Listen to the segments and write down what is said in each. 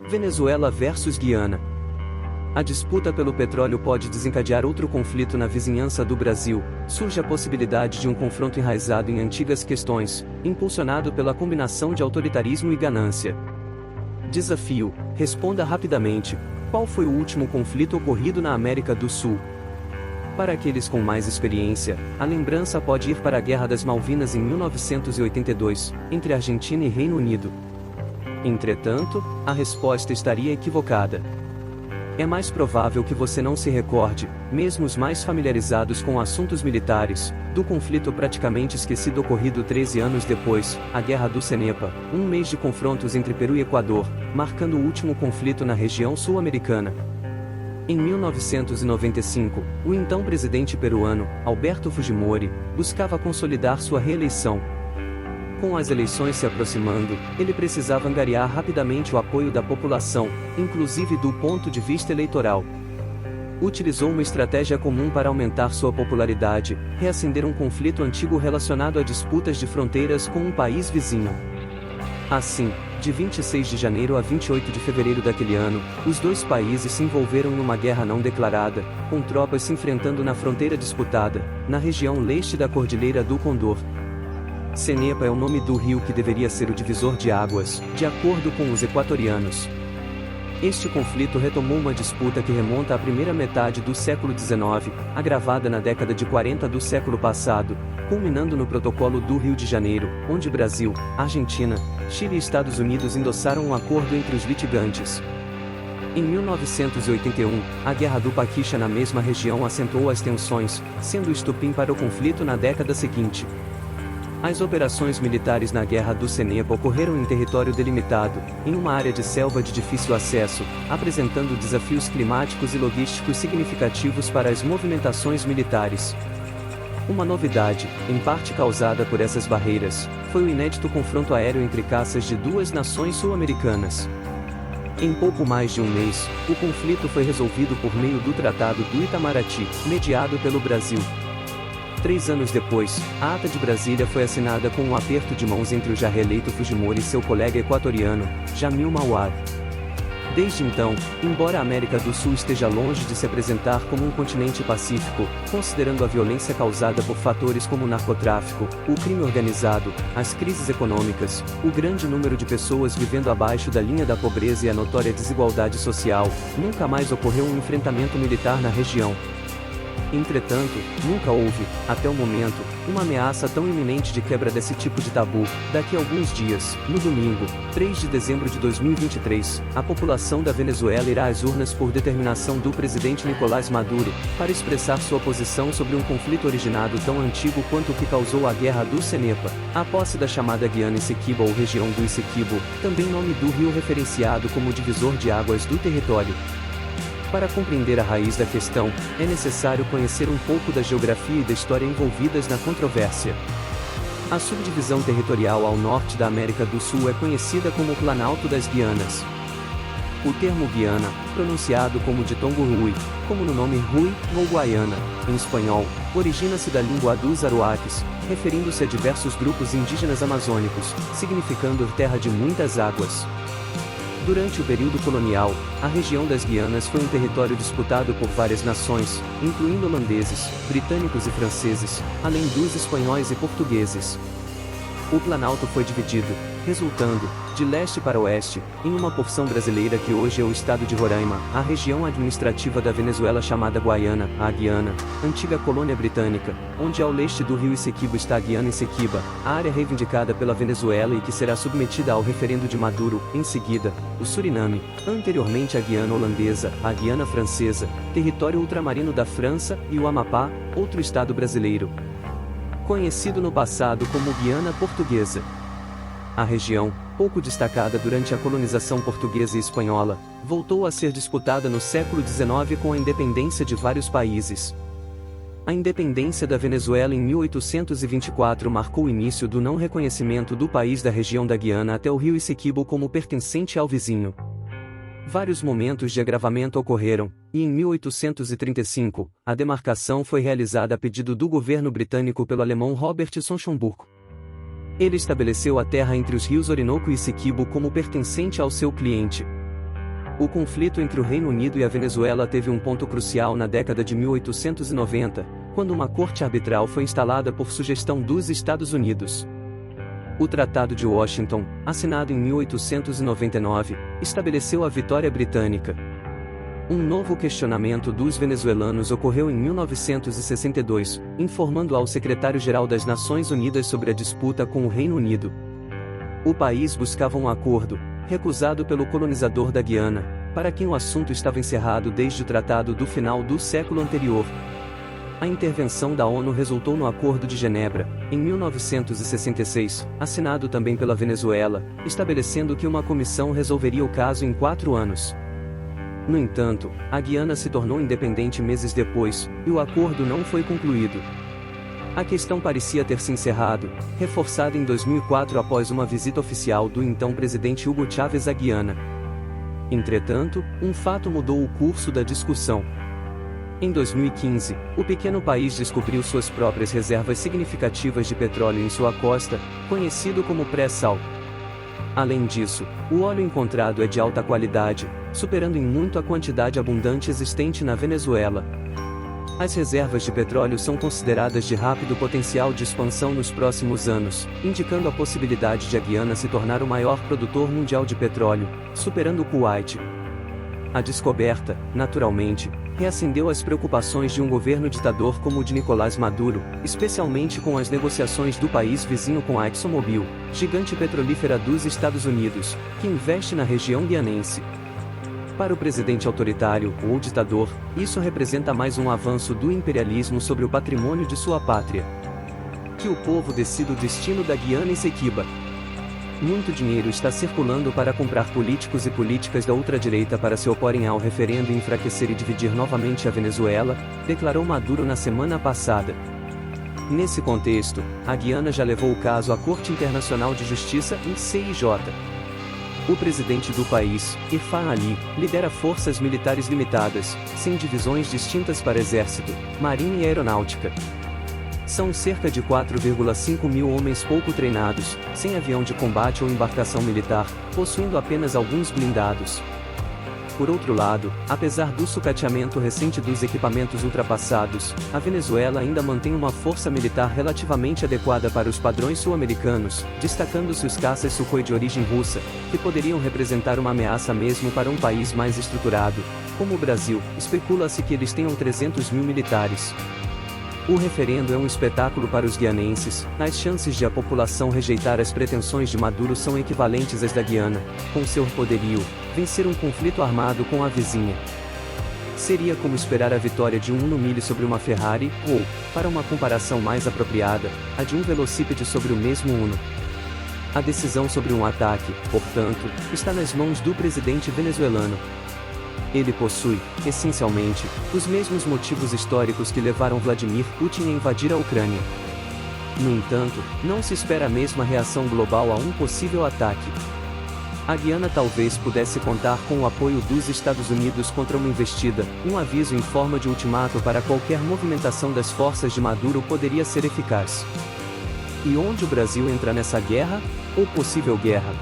Venezuela versus Guiana. A disputa pelo petróleo pode desencadear outro conflito na vizinhança do Brasil. Surge a possibilidade de um confronto enraizado em antigas questões, impulsionado pela combinação de autoritarismo e ganância. Desafio: responda rapidamente. Qual foi o último conflito ocorrido na América do Sul? Para aqueles com mais experiência, a lembrança pode ir para a Guerra das Malvinas em 1982, entre Argentina e Reino Unido. Entretanto, a resposta estaria equivocada. É mais provável que você não se recorde, mesmo os mais familiarizados com assuntos militares, do conflito praticamente esquecido ocorrido 13 anos depois, a Guerra do Cenepa, um mês de confrontos entre Peru e Equador, marcando o último conflito na região sul-americana. Em 1995, o então presidente peruano, Alberto Fujimori, buscava consolidar sua reeleição. Com as eleições se aproximando, ele precisava angariar rapidamente o apoio da população, inclusive do ponto de vista eleitoral. Utilizou uma estratégia comum para aumentar sua popularidade: reacender um conflito antigo relacionado a disputas de fronteiras com um país vizinho. Assim, de 26 de janeiro a 28 de fevereiro daquele ano, os dois países se envolveram em uma guerra não declarada, com tropas se enfrentando na fronteira disputada, na região leste da Cordilheira do Condor. Cenepa é o nome do rio que deveria ser o divisor de águas, de acordo com os equatorianos. Este conflito retomou uma disputa que remonta à primeira metade do século XIX, agravada na década de 40 do século passado, culminando no Protocolo do Rio de Janeiro, onde Brasil, Argentina, Chile e Estados Unidos endossaram um acordo entre os litigantes. Em 1981, a Guerra do Paquixa na mesma região acentuou as tensões, sendo o estopim para o conflito na década seguinte. As operações militares na Guerra do Cenepa ocorreram em território delimitado, em uma área de selva de difícil acesso, apresentando desafios climáticos e logísticos significativos para as movimentações militares. Uma novidade, em parte causada por essas barreiras, foi o inédito confronto aéreo entre caças de duas nações sul-americanas. Em pouco mais de um mês, o conflito foi resolvido por meio do Tratado do Itamaraty, mediado pelo Brasil. 3 anos depois, a Ata de Brasília foi assinada com um aperto de mãos entre o já reeleito Fujimori e seu colega equatoriano, Jamil Mahuad. Desde então, embora a América do Sul esteja longe de se apresentar como um continente pacífico, considerando a violência causada por fatores como o narcotráfico, o crime organizado, as crises econômicas, o grande número de pessoas vivendo abaixo da linha da pobreza e a notória desigualdade social, nunca mais ocorreu um enfrentamento militar na região. Entretanto, nunca houve, até o momento, uma ameaça tão iminente de quebra desse tipo de tabu. Daqui a alguns dias, no domingo, 3 de dezembro de 2023, a população da Venezuela irá às urnas por determinação do presidente Nicolás Maduro, para expressar sua posição sobre um conflito originado tão antigo quanto o que causou a Guerra do Cenepa, a posse da chamada Guiana Essequiba ou região do Essequibo, também nome do rio referenciado como divisor de águas do território. Para compreender a raiz da questão, é necessário conhecer um pouco da geografia e da história envolvidas na controvérsia. A subdivisão territorial ao norte da América do Sul é conhecida como Planalto das Guianas. O termo Guiana, pronunciado como ditongo Rui, como no nome Rui, ou Guaiana, em espanhol, origina-se da língua dos aruaques, referindo-se a diversos grupos indígenas amazônicos, significando terra de muitas águas. Durante o período colonial, a região das Guianas foi um território disputado por várias nações, incluindo holandeses, britânicos e franceses, além dos espanhóis e portugueses. O Planalto foi dividido, resultando, de leste para oeste, em uma porção brasileira que hoje é o estado de Roraima, a região administrativa da Venezuela chamada Guaiana, a Guiana, antiga colônia britânica, onde ao leste do rio Essequibo está a Guiana Essequiba, a área reivindicada pela Venezuela e que será submetida ao referendo de Maduro. Em seguida, o Suriname, anteriormente a Guiana holandesa, a Guiana francesa, território ultramarino da França, e o Amapá, outro estado brasileiro, conhecido no passado como Guiana Portuguesa. A região, pouco destacada durante a colonização portuguesa e espanhola, voltou a ser disputada no século XIX com a independência de vários países. A independência da Venezuela em 1824 marcou o início do não reconhecimento do país da região da Guiana até o rio Essequibo como pertencente ao vizinho. Vários momentos de agravamento ocorreram, e em 1835, a demarcação foi realizada a pedido do governo britânico pelo alemão Robert Schomburg. Ele estabeleceu a terra entre os rios Orinoco e Essequibo como pertencente ao seu cliente. O conflito entre o Reino Unido e a Venezuela teve um ponto crucial na década de 1890, quando uma corte arbitral foi instalada por sugestão dos Estados Unidos. O Tratado de Washington, assinado em 1899, estabeleceu a vitória britânica. Um novo questionamento dos venezuelanos ocorreu em 1962, informando ao secretário-geral das Nações Unidas sobre a disputa com o Reino Unido. O país buscava um acordo, recusado pelo colonizador da Guiana, para quem o assunto estava encerrado desde o tratado do final do século anterior. A intervenção da ONU resultou no Acordo de Genebra, em 1966, assinado também pela Venezuela, estabelecendo que uma comissão resolveria o caso em 4 anos. No entanto, a Guiana se tornou independente meses depois, e o acordo não foi concluído. A questão parecia ter se encerrado, reforçada em 2004 após uma visita oficial do então presidente Hugo Chávez à Guiana. Entretanto, um fato mudou o curso da discussão. Em 2015, o pequeno país descobriu suas próprias reservas significativas de petróleo em sua costa, conhecido como pré-sal. Além disso, o óleo encontrado é de alta qualidade, superando em muito a quantidade abundante existente na Venezuela. As reservas de petróleo são consideradas de rápido potencial de expansão nos próximos anos, indicando a possibilidade de a Guiana se tornar o maior produtor mundial de petróleo, superando o Kuwait. A descoberta, naturalmente, reacendeu as preocupações de um governo ditador como o de Nicolás Maduro, especialmente com as negociações do país vizinho com a ExxonMobil, gigante petrolífera dos Estados Unidos, que investe na região guianense. Para o presidente autoritário, ou ditador, isso representa mais um avanço do imperialismo sobre o patrimônio de sua pátria. Que o povo decida o destino da Guiana Essequiba. Muito dinheiro está circulando para comprar políticos e políticas da ultradireita para se oporem ao referendo e enfraquecer e dividir novamente a Venezuela, declarou Maduro na semana passada. Nesse contexto, a Guiana já levou o caso à Corte Internacional de Justiça, CIJ. O presidente do país, Irfan Ali, lidera forças militares limitadas, sem divisões distintas para exército, marinha e aeronáutica. São cerca de 4,5 mil homens pouco treinados, sem avião de combate ou embarcação militar, possuindo apenas alguns blindados. Por outro lado, apesar do sucateamento recente dos equipamentos ultrapassados, a Venezuela ainda mantém uma força militar relativamente adequada para os padrões sul-americanos, destacando-se os caças Sukhoi de origem russa, que poderiam representar uma ameaça mesmo para um país mais estruturado. Como o Brasil, especula-se que eles tenham 300 mil militares. O referendo é um espetáculo para os guianenses. As chances de a população rejeitar as pretensões de Maduro são equivalentes às da Guiana, com seu poderio, vencer um conflito armado com a vizinha. Seria como esperar a vitória de um Uno Mille sobre uma Ferrari, ou, para uma comparação mais apropriada, a de um velocípede sobre o mesmo Uno. A decisão sobre um ataque, portanto, está nas mãos do presidente venezuelano. Ele possui, essencialmente, os mesmos motivos históricos que levaram Vladimir Putin a invadir a Ucrânia. No entanto, não se espera a mesma reação global a um possível ataque. A Guiana talvez pudesse contar com o apoio dos Estados Unidos contra uma investida, um aviso em forma de ultimato para qualquer movimentação das forças de Maduro poderia ser eficaz. E onde o Brasil entra nessa guerra? Ou possível guerra?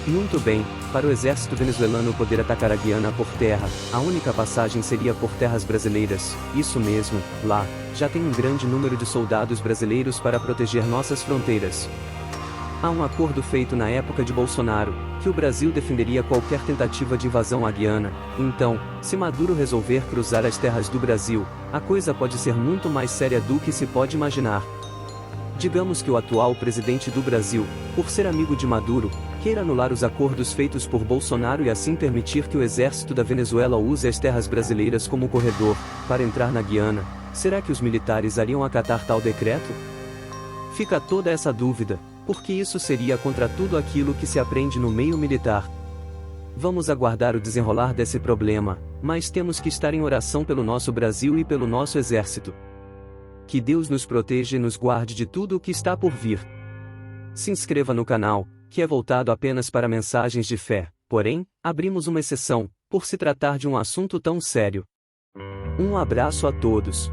Muito bem, para o exército venezuelano poder atacar a Guiana por terra, a única passagem seria por terras brasileiras. Isso mesmo, lá, já tem um grande número de soldados brasileiros para proteger nossas fronteiras. Há um acordo feito na época de Bolsonaro, que o Brasil defenderia qualquer tentativa de invasão à Guiana. Então, se Maduro resolver cruzar as terras do Brasil, a coisa pode ser muito mais séria do que se pode imaginar. Digamos que o atual presidente do Brasil, por ser amigo de Maduro, queira anular os acordos feitos por Bolsonaro e assim permitir que o exército da Venezuela use as terras brasileiras como corredor, para entrar na Guiana. Será que os militares iriam acatar tal decreto? Fica toda essa dúvida, porque isso seria contra tudo aquilo que se aprende no meio militar. Vamos aguardar o desenrolar desse problema, mas temos que estar em oração pelo nosso Brasil e pelo nosso exército. Que Deus nos proteja e nos guarde de tudo o que está por vir. Se inscreva no canal, que é voltado apenas para mensagens de fé, porém, abrimos uma exceção, por se tratar de um assunto tão sério. Um abraço a todos.